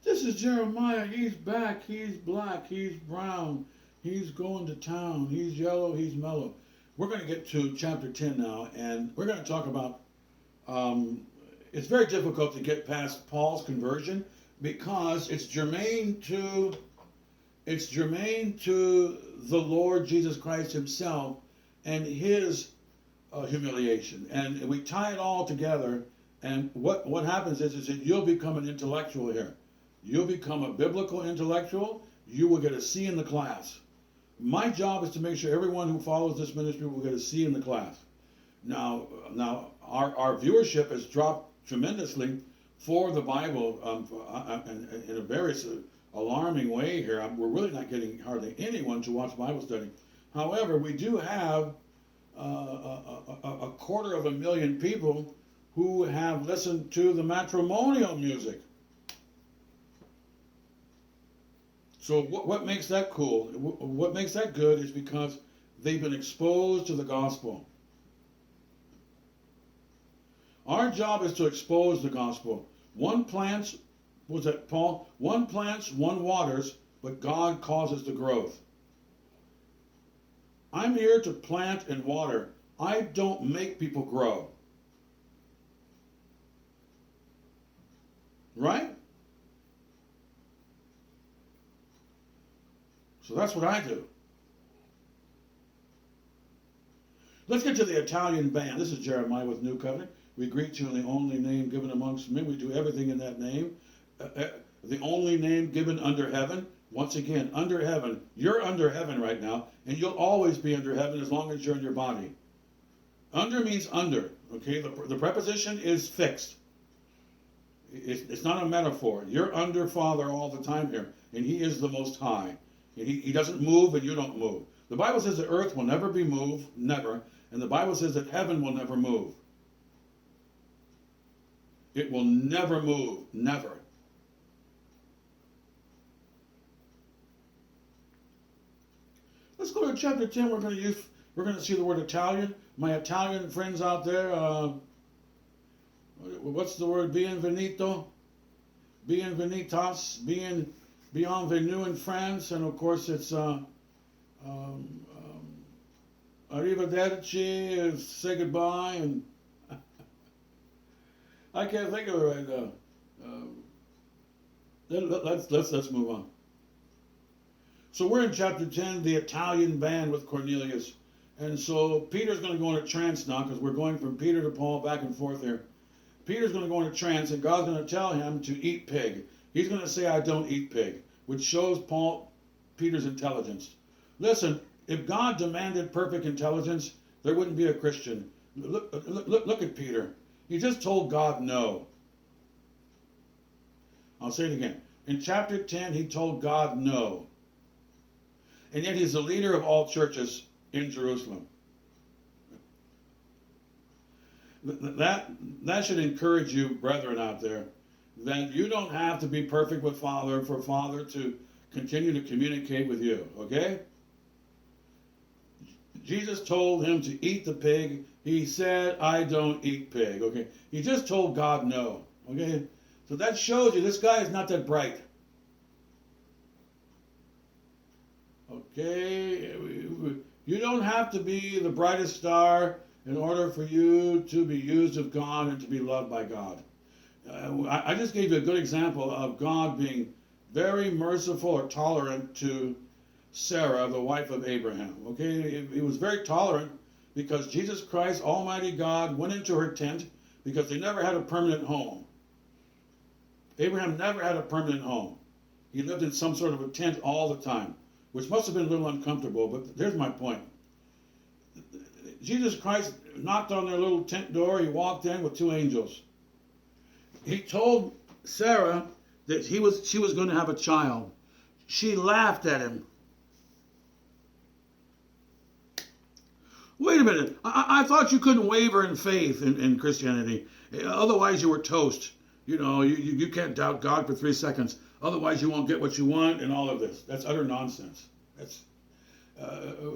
This is Jeremiah. He's back. He's black. He's brown. He's going to town. He's yellow. He's mellow. We're going to get to chapter 10 now, and we're going to talk about. Um, it's very difficult to get past Paul's conversion because it's germane to the Lord Jesus Christ Himself and His humiliation, and we tie it all together. And what happens is that you'll become an intellectual here. You'll become a biblical intellectual. You will get a C in the class. My job is to make sure everyone who follows this ministry will get a C in the class. Now, our viewership has dropped tremendously for the Bible in a very alarming way here. We're really not getting hardly anyone to watch Bible study. However, we do have a quarter of a million people who have listened to the matrimonial music. So what makes that cool? What makes that good is because they've been exposed to the gospel. Our job is to expose the gospel. One plants, was that Paul? One plants, one waters, but God causes the growth. I'm here to plant and water. I don't make people grow. Right? So that's what I do. Let's get to the Italian band. This is Jeremiah with New Covenant. We greet you in the only name given amongst men. We do everything in that name. The only name given under heaven. Once again, under heaven. You're under heaven right now, and you'll always be under heaven as long as you're in your body. Under means under. Okay, the preposition is fixed. It's not a metaphor. You're under Father all the time here, and He is the Most High. And He doesn't move, and you don't move. The Bible says that earth will never be moved, never. And the Bible says that heaven will never move. It will never move, never. Let's go to chapter 10. We're going to see the word Italian. My Italian friends out there, what's the word? Bienvenido, bienvenitas, bienvenue in France, and of course it's arrivederci is say goodbye, and I can't think of it right now. Let's move on. So we're in chapter 10, the Italian band with Cornelius. And so Peter's going to go into trance now because we're going from Peter to Paul back and forth here. Peter's going to go into trance and God's going to tell him to eat pig. He's going to say, I don't eat pig, which shows Peter's intelligence. Listen, if God demanded perfect intelligence, there wouldn't be a Christian. Look at Peter. He just told God no. I'll say it again. In chapter 10, he told God no. And yet he's the leader of all churches in Jerusalem. That should encourage you, brethren out there, that you don't have to be perfect with Father for Father to continue to communicate with you, okay? Jesus told him to eat the pig. He said, I don't eat pig, okay? He just told God no, okay? So that shows you this guy is not that bright. Okay, you don't have to be the brightest star in order for you to be used of God and to be loved by God. I just gave you a good example of God being very merciful or tolerant to Sarah, the wife of Abraham. Okay, he was very tolerant because Jesus Christ, Almighty God, went into her tent because they never had a permanent home. Abraham never had a permanent home. He lived in some sort of a tent all the time, which must have been a little uncomfortable, but here's my point. Jesus Christ knocked on their little tent door. He walked in with two angels. He told Sarah that she was going to have a child. She laughed at him. Wait a minute. I thought you couldn't waver in faith in Christianity. Otherwise you were toast. You know, you can't doubt God for 3 seconds. Otherwise, you won't get what you want and all of this. That's utter nonsense.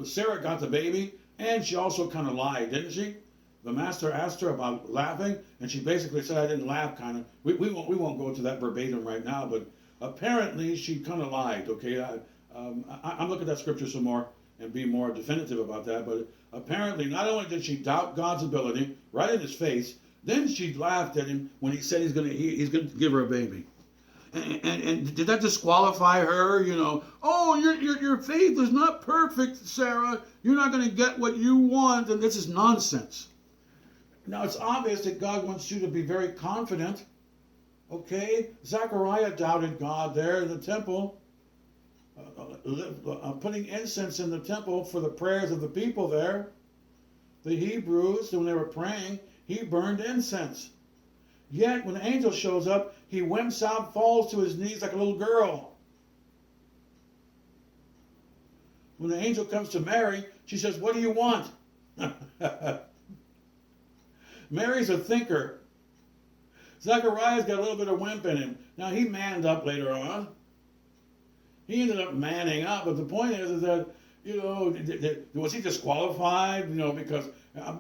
Sarah got the baby, and she also kind of lied, didn't she? The master asked her about laughing, and she basically said, I didn't laugh, kind of. We won't go to that verbatim right now, but apparently she kind of lied. Okay, I'm looking at that scripture some more and be more definitive about that. But apparently, not only did she doubt God's ability right in his face, then she laughed at him when he said he's going to give her a baby. And did that disqualify her? You know, oh, your faith is not perfect, Sarah. You're not going to get what you want, and this is nonsense. Now, it's obvious that God wants you to be very confident. Okay? Zechariah doubted God there in the temple, putting incense in the temple for the prayers of the people there. The Hebrews, when they were praying, he burned incense. Yet, when the angel shows up, he wimps out, falls to his knees like a little girl. When the angel comes to Mary, she says, what do you want? Mary's a thinker. Zechariah's got a little bit of wimp in him. Now, he manned up later on. He ended up manning up, but the point is that, you know, was he disqualified? You know, because,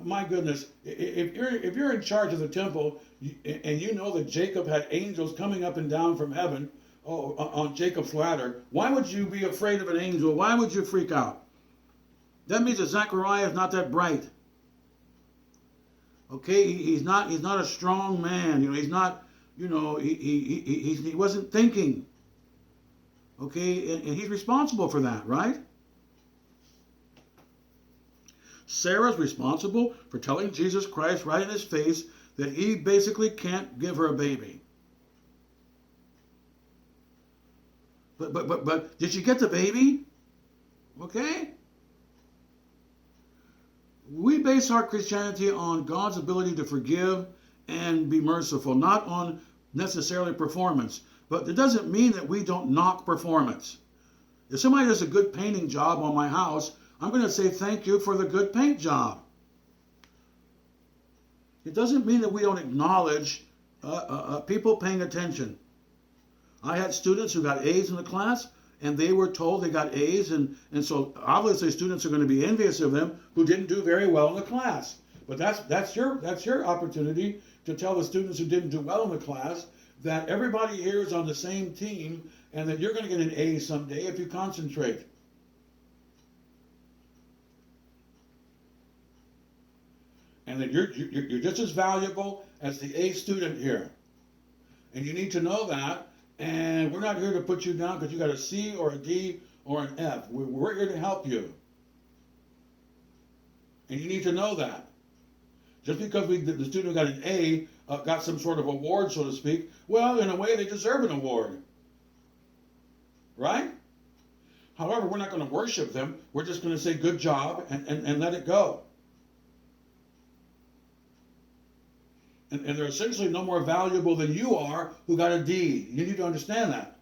my goodness, if you're in charge of the temple, and you know that Jacob had angels coming up and down from heaven on Jacob's ladder, why would you be afraid of an angel? Why would you freak out? That means that Zechariah is not that bright. Okay, he's not a strong man. You know, he's not. You know, he wasn't thinking. Okay, and he's responsible for that, right? Sarah's responsible for telling Jesus Christ right in his face that he basically can't give her a baby. But did she get the baby? Okay? We base our Christianity on God's ability to forgive and be merciful, not on necessarily performance. But it doesn't mean that we don't knock performance. If somebody does a good painting job on my house, I'm going to say thank you for the good paint job. It doesn't mean that we don't acknowledge people paying attention. I had students who got A's in the class, and they were told they got A's, and so obviously students are going to be envious of them who didn't do very well in the class. But that's your opportunity to tell the students who didn't do well in the class that everybody here is on the same team, and that you're going to get an A someday if you concentrate. And that you're just as valuable as the A student here. And you need to know that. And we're not here to put you down because you got a C or a D or an F. We're here to help you. And you need to know that. Just because the student who got an A got some sort of award, so to speak, well, in a way, they deserve an award. Right? However, we're not going to worship them. We're just going to say good job and let it go. And they're essentially no more valuable than you are who got a D. You need to understand that.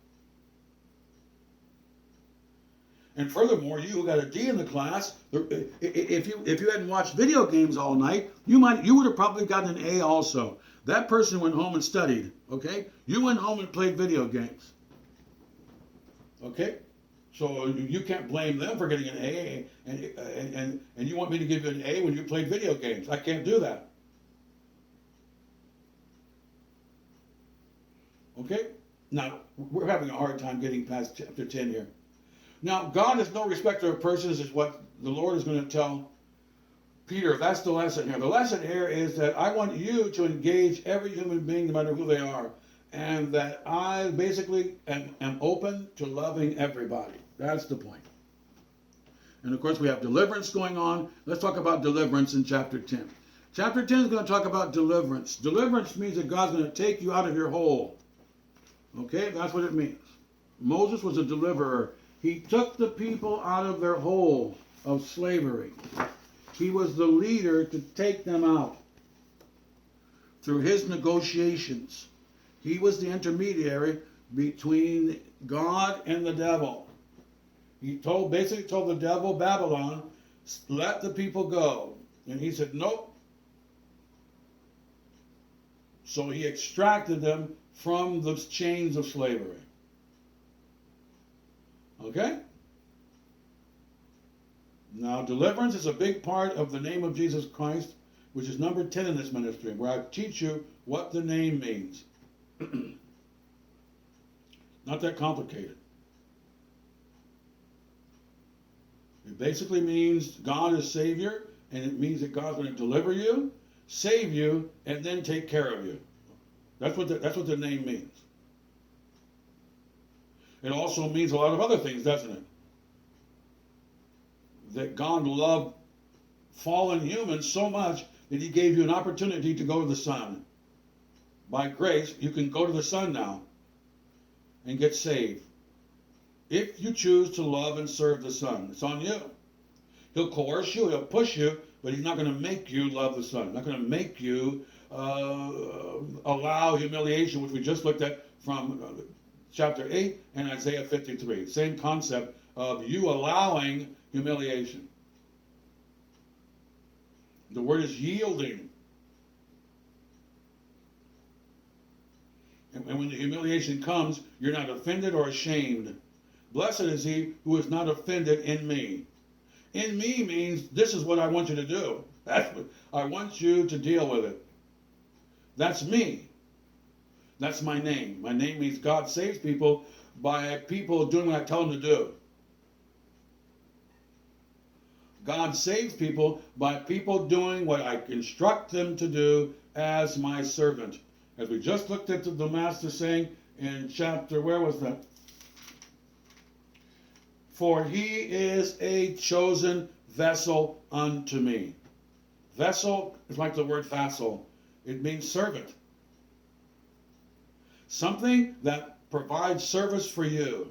And furthermore, you who got a D in the class, if you hadn't watched video games all night, you would have probably gotten an A also. That person went home and studied, okay? You went home and played video games. Okay? So you can't blame them for getting an A, and you want me to give you an A when you played video games. I can't do that. Okay? Now, we're having a hard time getting past chapter 10 here. Now, God is no respecter of persons, is what the Lord is going to tell Peter. That's the lesson here. The lesson here is that I want you to engage every human being, no matter who they are, and that I basically am open to loving everybody. That's the point. And of course, we have deliverance going on. Let's talk about deliverance in chapter 10. Chapter 10 is going to talk about deliverance. Deliverance means that God's going to take you out of your hole. Okay, that's what it means. Moses was a deliverer. He took the people out of their hole of slavery. He was the leader to take them out through his negotiations. He was the intermediary between God and the devil. He basically told the devil, Babylon, let the people go. And he said, nope. So he extracted them from the chains of slavery. Okay? Now, deliverance is a big part of the name of Jesus Christ, which is number 10 in this ministry, where I teach you what the name means. Now, Not that complicated. It basically means God is Savior, and it means that God's going to deliver you, save you, and then take care of you. That's what the name means. It also means a lot of other things, doesn't it? That God loved fallen humans so much that he gave you an opportunity to go to the Son. By grace, you can go to the Son now and get saved. If you choose to love and serve the Son, it's on you. He'll coerce you, he'll push you, but he's not going to make you love the Son. He's not going to make you allow humiliation, which we just looked at from chapter 8 and Isaiah 53. Same concept of you allowing humiliation. The word is yielding. And when the humiliation comes, you're not offended or ashamed. Blessed is he who is not offended in me. In me means this is what I want you to do. That's what I want you to deal with it. That's me. That's my name. My name means God saves people by people doing what I tell them to do. God saves people by people doing what I instruct them to do as my servant. As we just looked at the Master saying in chapter, where was that? For he is a chosen vessel unto me. Vessel is like the word vassal. It means servant. Something that provides service for you,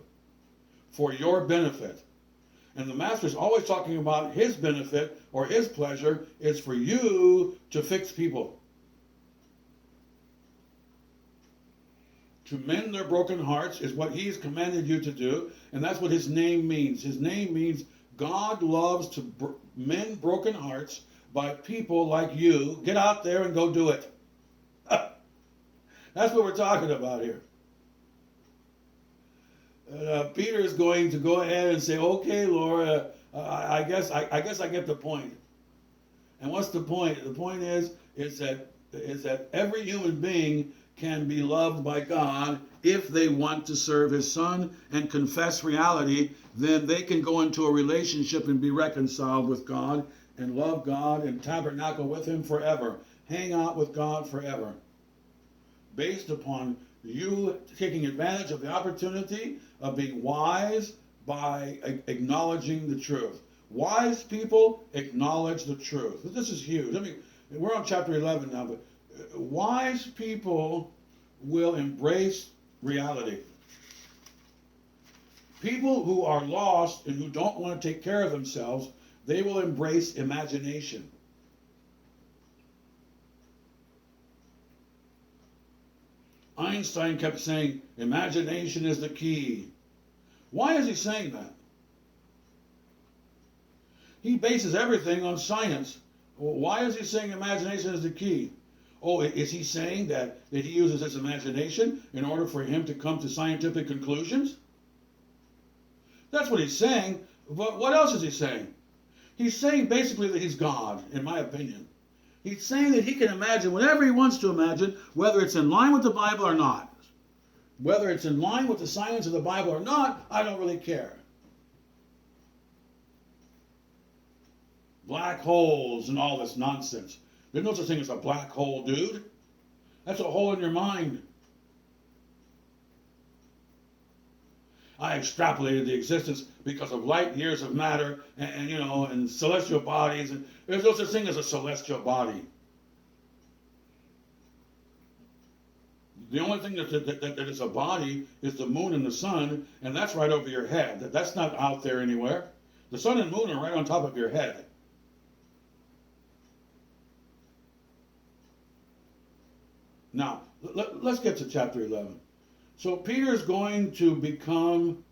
for your benefit. And the Master is always talking about his benefit or his pleasure is for you to fix people. To mend their broken hearts is what he's commanded you to do, and that's what his name means. His name means God loves to mend broken hearts by people like you. Get out there and go do it. That's what we're talking about here. Peter is going to go ahead and say, "Okay, Lord, I guess I get the point." And what's the point? The point is that every human being can be loved by God if they want to serve his Son and confess reality. Then they can go into a relationship and be reconciled with God and love God and tabernacle with him forever. Hang out with God forever. Based upon you taking advantage of the opportunity of being wise by acknowledging the truth. Wise people acknowledge the truth. This is huge. We're on chapter 11 now, but wise people will embrace reality. People who are lost and who don't want to take care of themselves, they will embrace imagination. Einstein kept saying, imagination is the key. Why is he saying that? He bases everything on science. Why is he saying imagination is the key? Oh, is he saying that he uses his imagination in order for him to come to scientific conclusions? That's what he's saying. But what else is he saying? He's saying basically that he's God, in my opinion. He's saying that he can imagine whatever he wants to imagine, whether it's in line with the Bible or not. Whether it's in line with the science of the Bible or not, I don't really care. Black holes and all this nonsense. There's no such thing as a black hole, dude. That's a hole in your mind. I extrapolated the existence because of light years of matter and celestial bodies. And there's no such thing as a celestial body. The only thing that is a body is the moon and the sun, and that's right over your head. That's not out there anywhere. The sun and moon are right on top of your head. Now, let's get to chapter 11. So Peter's going to become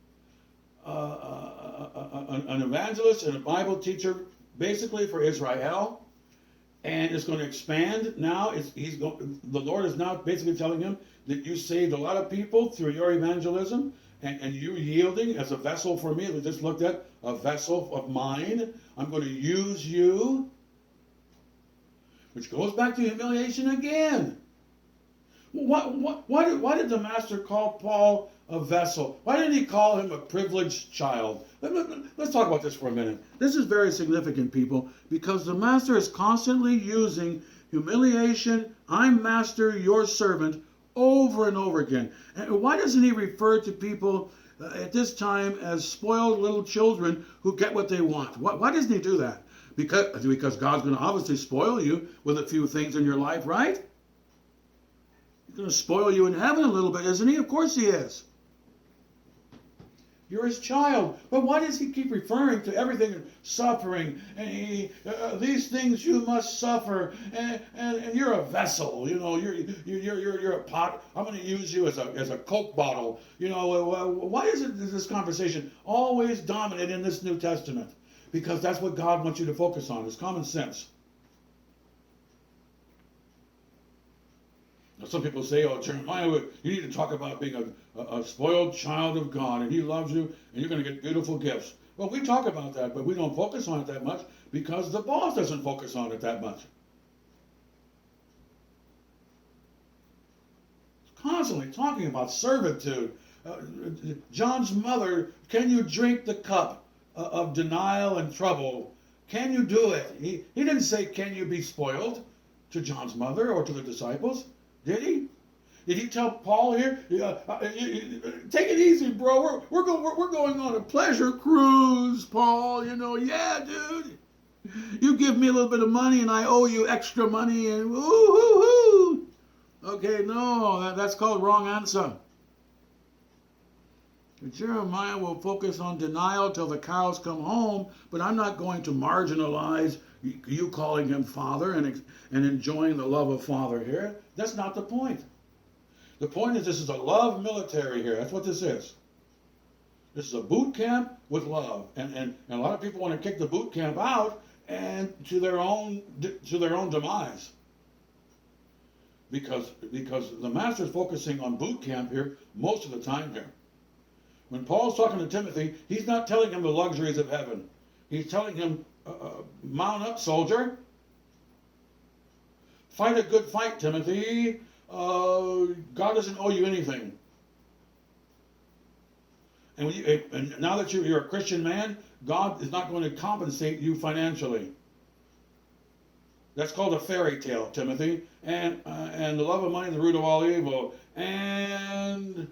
an evangelist and a Bible teacher, basically for Israel, and it's going to expand. Now, the Lord is now basically telling him that you saved a lot of people through your evangelism, and you yielding as a vessel for me. We just looked at a vessel of mine. I'm going to use you, which goes back to humiliation again. Why did the master call Paul a vessel? Why didn't he call him a privileged child? Let's talk about this for a minute. This is very significant, people, because the master is constantly using humiliation, I'm master, your servant, over and over again. And why doesn't he refer to people at this time as spoiled little children who get what they want? Why doesn't he do that? Because God's going to obviously spoil you with a few things in your life, right? He's going to spoil you in heaven a little bit, isn't he? Of course he is. You're his child. But why does he keep referring to everything suffering? And these things you must suffer. And you're a vessel. You know, you're a pot. I'm going to use you as a Coke bottle. You know, why is this conversation always dominant in this New Testament? Because that's what God wants you to focus on. It's common sense. Some people say, oh, Jeremiah, you need to talk about being a spoiled child of God, and he loves you, and you're going to get beautiful gifts. Well, we talk about that, but we don't focus on it that much because the boss doesn't focus on it that much. Constantly talking about servitude. John's mother, can you drink the cup of denial and trouble? Can you do it? He didn't say, can you be spoiled to John's mother or to the disciples? Did he? Did he tell Paul here, take it easy, bro. We're going on a pleasure cruise, Paul. You know, yeah, dude. You give me a little bit of money and I owe you extra money and woo-hoo-hoo. Okay, no, that's called wrong answer. Jeremiah will focus on denial till the cows come home, but I'm not going to marginalize you calling him father and enjoying the love of father here. That's not the point. The point is this is a love military here. That's what this is. This is a boot camp with love. And a lot of people want to kick the boot camp out and to their own demise. Because the master's focusing on boot camp here most of the time here. When Paul's talking to Timothy, he's not telling him the luxuries of heaven. He's telling him, mount up, soldier. Fight a good fight, Timothy. God doesn't owe you anything. And now that you're a Christian man, God is not going to compensate you financially. That's called a fairy tale, Timothy. And the love of money is the root of all evil. And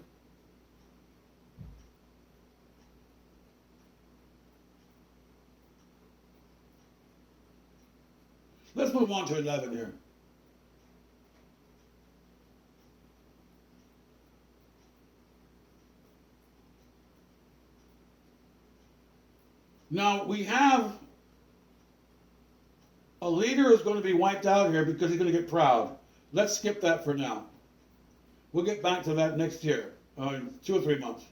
let's move on to 11 here. Now, we have a leader who's going to be wiped out here because he's going to get proud. Let's skip that for now. We'll get back to that next year, in 2 or 3 months.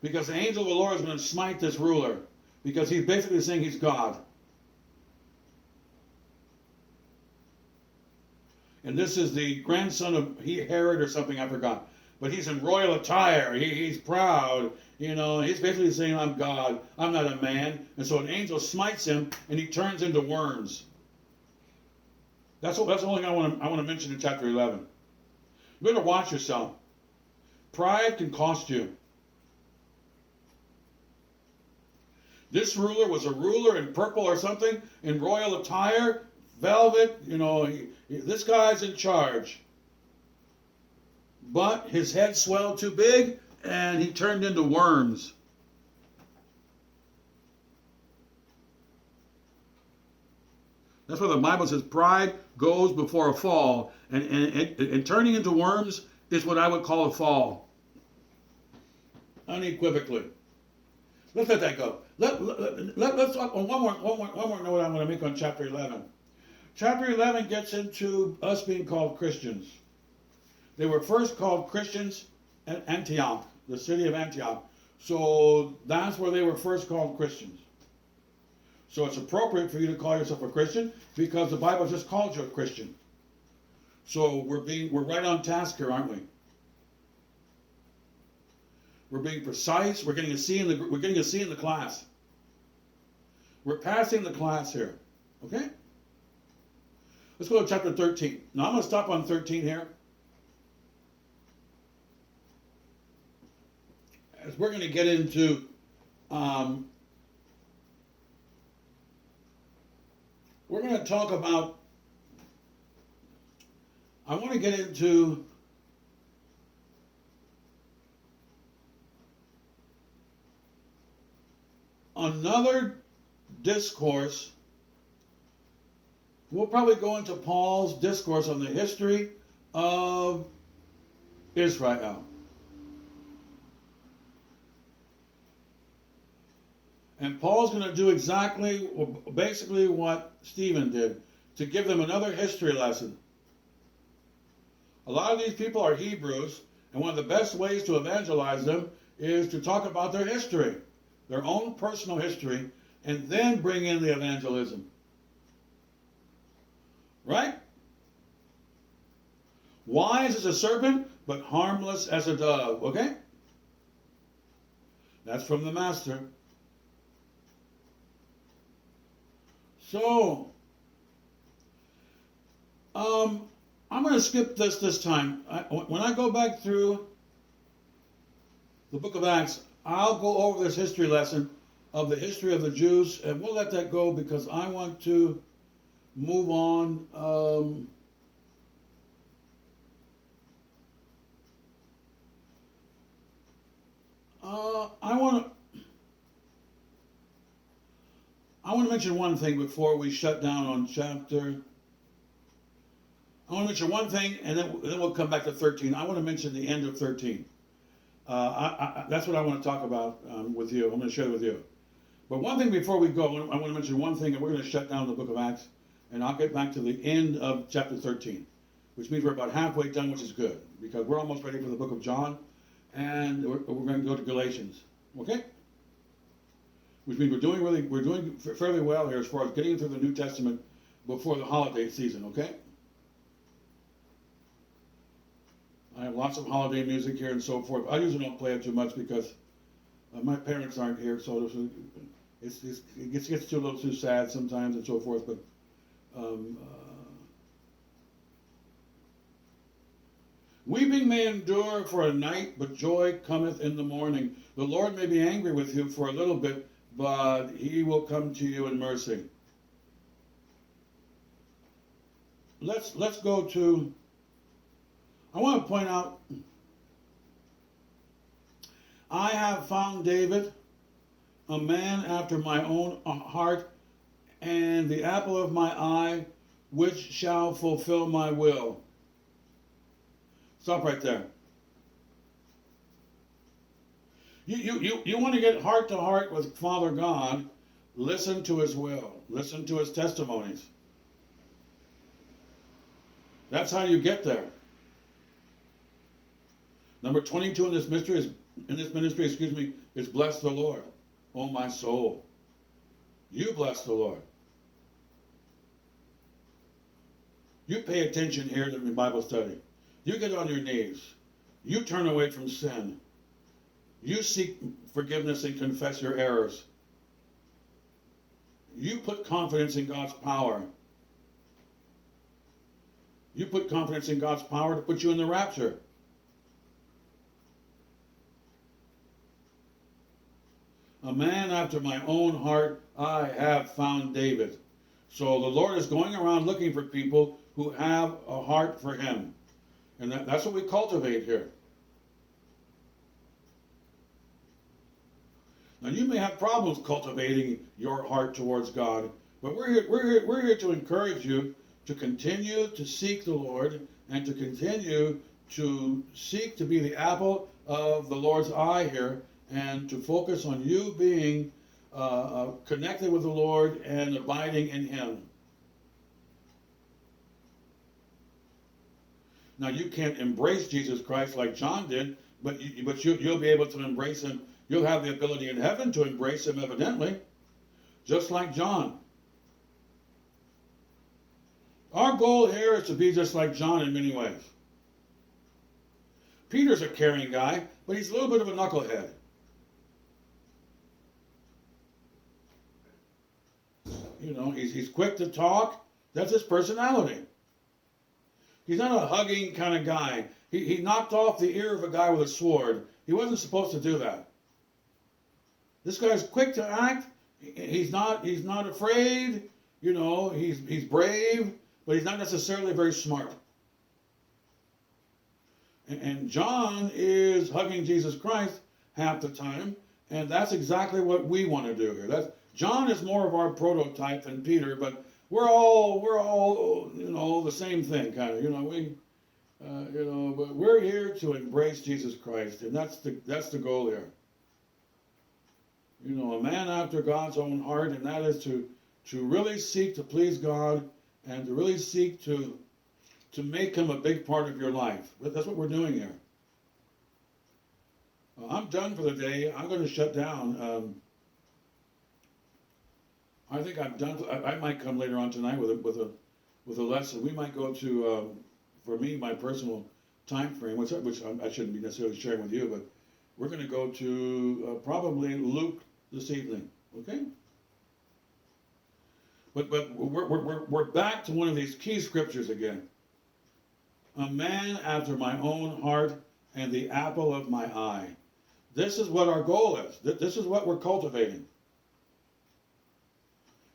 Because the angel of the Lord is going to smite this ruler because he's basically saying he's God. And this is the grandson of Herod or something, I forgot. But he's in royal attire. He's proud. You know, he's basically saying, I'm God. I'm not a man. And so an angel smites him, and he turns into worms. That's the only thing I want to mention in chapter 11. You better watch yourself. Pride can cost you. This ruler was a ruler in purple or something, in royal attire, velvet. You know, this guy's in charge. But his head swelled too big, and he turned into worms. That's why the Bible says pride goes before a fall. And turning into worms is what I would call a fall. Unequivocally. Let's let that go. Let's talk on one more note I'm going to make on chapter 11. Chapter 11 gets into us being called Christians. They were first called Christians at Antioch, the city of Antioch. So that's where they were first called Christians. So it's appropriate for you to call yourself a Christian because the Bible just called you a Christian. So we're right on task here, aren't we? We're being precise. We're getting a C in the class. We're passing the class here. Okay? Let's go to chapter 13. Now I'm going to stop on 13 here. As we're going to get into we're going to talk about, I want to get into another discourse. We'll probably go into Paul's discourse on the history of Israel. And Paul's going to do exactly, basically what Stephen did, to give them another history lesson. A lot of these people are Hebrews, and one of the best ways to evangelize them is to talk about their history, their own personal history, and then bring in the evangelism. Right? Wise as a serpent, but harmless as a dove. Okay? That's from the Master. So, I'm going to skip this time. When I go back through the book of Acts, I'll go over this history lesson of the history of the Jews, and we'll let that go because I want to move on. I want to mention one thing before we shut down on chapter. I want to mention one thing, and then we'll come back to 13. I want to mention the end of 13. That's what I want to talk about with you. I'm going to share with you. But one thing before we go, I want to mention one thing, and we're going to shut down the book of Acts, and I'll get back to the end of chapter 13, which means we're about halfway done, which is good, because we're almost ready for the book of John, and we're going to go to Galatians. Okay? Which means we're doing fairly well here as far as getting through the New Testament before the holiday season. Okay? I have lots of holiday music here and so forth. I usually don't play it too much because my parents aren't here, so it gets too a little too sad sometimes and so forth. But weeping may endure for a night, but joy cometh in the morning. The Lord may be angry with you for a little bit, but he will come to you in mercy. Let's go to, I want to point out, I have found David, a man after my own heart, and the apple of my eye, which shall fulfill my will. Stop right there. You want to get heart to heart with Father God, listen to his will, listen to his testimonies. That's how you get there. Number 22 in this ministry is bless the Lord, oh my soul. You bless the Lord. You pay attention here to the Bible study. You get on your knees. You turn away from sin. You seek forgiveness and confess your errors. You put confidence in God's power. You put confidence in God's power to put you in the rapture. A man after my own heart, I have found David. So the Lord is going around looking for people who have a heart for him. And that's what we cultivate here. Now you may have problems cultivating your heart towards God, but we're here to encourage you to continue to seek the Lord and to continue to seek to be the apple of the Lord's eye here, and to focus on you being connected with the Lord and abiding in him. Now you can't embrace Jesus Christ like John did, but you'll be able to embrace him. You'll have the ability in heaven to embrace him, evidently, just like John. Our goal here is to be just like John in many ways. Peter's a caring guy, but he's a little bit of a knucklehead. You know, he's quick to talk. That's his personality. He's not a hugging kind of guy. He knocked off the ear of a guy with a sword. He wasn't supposed to do that. This guy's quick to act. He's not afraid. You know, he's brave, but he's not necessarily very smart. And John is hugging Jesus Christ half the time, and that's exactly what we want to do here. John is more of our prototype than Peter, but we're all you know, the same thing kind of. You know, but we're here to embrace Jesus Christ, and that's the goal here. You know, a man after God's own heart, and that is to really seek to please God and to really seek to make him a big part of your life. That's what we're doing here. I'm done for the day. I'm going to shut down. I think I'm done. I might come later on tonight with a lesson. We might go to, for me, my personal time frame, which I shouldn't be necessarily sharing with you, but we're going to go to probably Luke this evening. Okay. But we're back to one of these key scriptures again. A man after my own heart and the apple of my eye. This is what our goal is. This is what we're cultivating.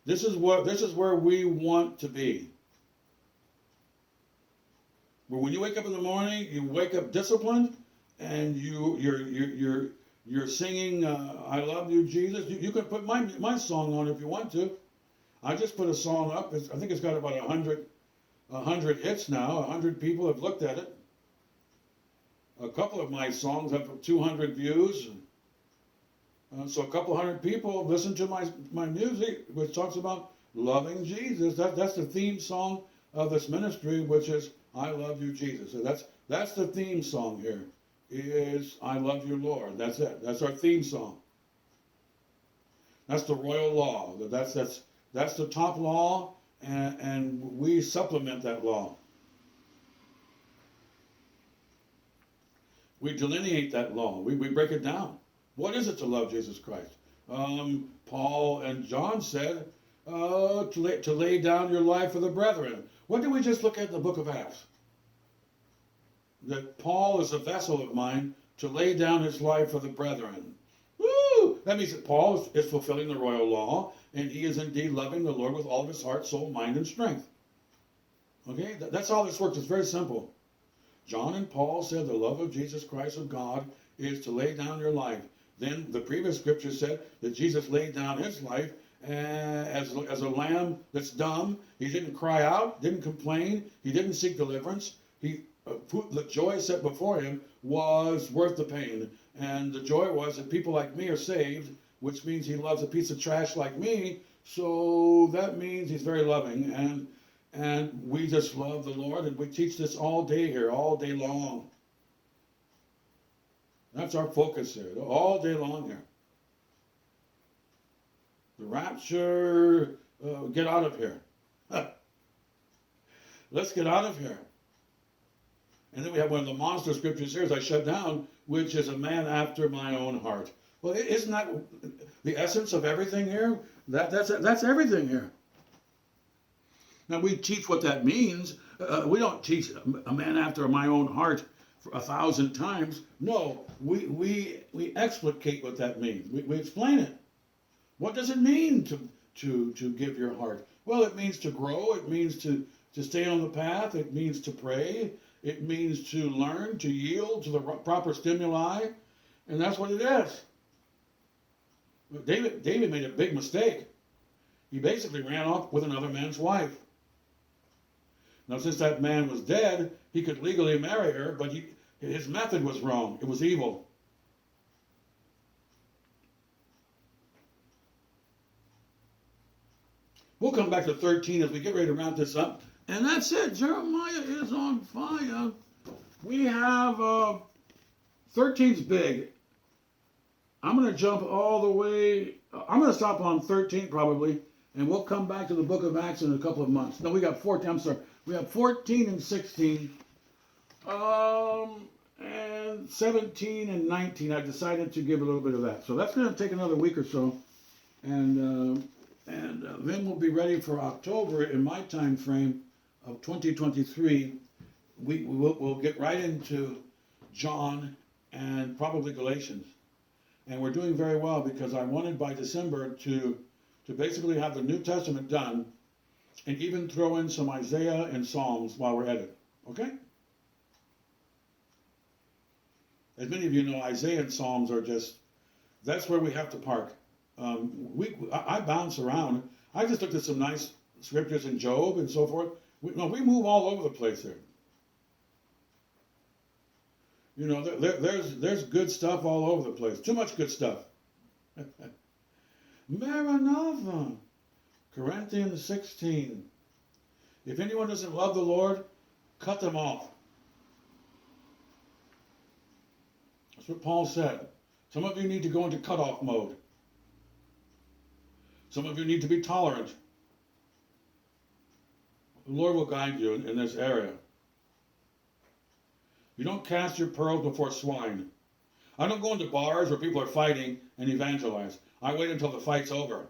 This is where we want to be. Where when you wake up in the morning, you wake up disciplined, and you're singing "I Love You, Jesus." You can put my song on if you want to. I just put a song up. I think it's got about 100 hits now. 100 people have looked at it. A couple of my songs have 200 views. So a couple hundred people listen to my music, which talks about loving Jesus. That's the theme song of this ministry, which is "I Love You, Jesus." So that's the theme song here. Is "I Love You, Lord." That's it. That's our theme song. That's the royal law. That's the top law, and we supplement that law. We delineate that law. We break it down. What is it to love Jesus Christ? Paul and John said to lay down your life for the brethren. What did we just look at in the book of Acts? That Paul is a vessel of mine to lay down his life for the brethren. Woo! That means that Paul is fulfilling the royal law, and he is indeed loving the Lord with all of his heart, soul, mind, and strength. Okay? That's how this works. It's very simple. John and Paul said the love of Jesus Christ of God is to lay down your life. Then the previous scripture said that Jesus laid down his life as a lamb that's dumb. He didn't cry out, didn't complain, he didn't seek deliverance. The joy set before him was worth the pain. And the joy was that people like me are saved, which means he loves a piece of trash like me. So that means he's very loving. And we just love the Lord, and we teach this all day here, all day long. That's our focus here, all day long here. The rapture, get out of here. Let's get out of here. And then we have one of the monster scriptures here, as I shut down, which is a man after my own heart. Well, isn't that the essence of everything here? That's everything here. Now, we teach what that means. We don't teach a man after my own heart 1,000 times. No, we explicate what that means. We explain it. What does it mean to give your heart? Well, it means to grow. It means to stay on the path. It means to pray. It means to learn, to yield to the proper stimuli. And that's what it is. David made a big mistake. He basically ran off with another man's wife. Now, since that man was dead, he could legally marry her, but his method was wrong. It was evil. We'll come back to 13 as we get ready to round this up. And that's it. Jeremiah is on fire. We have 13's big. I'm going to jump all the way. I'm going to stop on 13 probably, and we'll come back to the book of Acts in a couple of months. No, we got 14. I'm sorry. We have 14 and 16. And 17 and 19. I decided to give a little bit of that. So that's going to take another week or so. And And then we'll be ready for October in my time frame of 2023. We'll get right into John and probably Galatians. And we're doing very well because I wanted by December to basically have the New Testament done and even throw in some Isaiah and Psalms while we're at it. Okay? As many of you know, Isaiah and Psalms are just, that's where we have to park. I bounce around. I just looked at some nice scriptures in Job and so forth. We move all over the place there. You know, there's good stuff all over the place. Too much good stuff. Maranatha. Corinthians 16. If anyone doesn't love the Lord, cut them off. That's what Paul said. Some of you need to go into cutoff mode. Some of you need to be tolerant. The Lord will guide you in this area. You don't cast your pearls before swine. I don't go into bars where people are fighting and evangelize. I wait until the fight's over.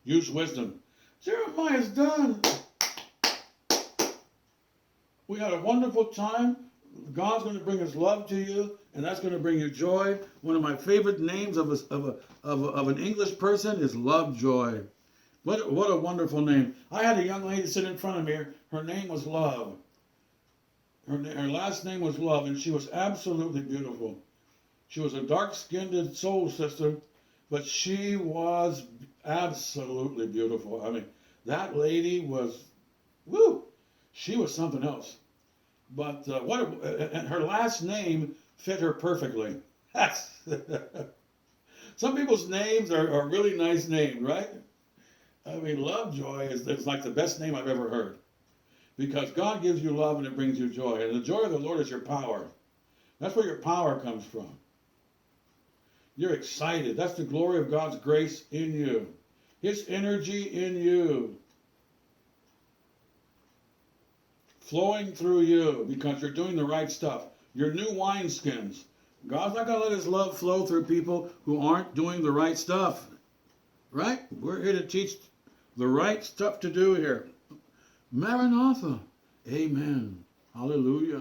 Use wisdom. Jeremiah's done. We had a wonderful time. God's going to bring His love to you, and that's going to bring you joy. One of my favorite names of an English person is Lovejoy. What a wonderful name. I had a young lady sit in front of me. Her name was Love. Her last name was Love, and she was absolutely beautiful. She was a dark-skinned soul sister, but she was absolutely beautiful. I mean, that lady was, woo, she was something else. But and her last name fit her perfectly. Some people's names are really nice names, right? I mean, Lovejoy is like the best name I've ever heard. Because God gives you love and it brings you joy. And the joy of the Lord is your power. That's where your power comes from. You're excited. That's the glory of God's grace in you. His energy in you. Flowing through you because you're doing the right stuff. You're new wineskins. God's not going to let His love flow through people who aren't doing the right stuff. Right? We're here to teach the right stuff to do here. Maranatha. Amen. Hallelujah.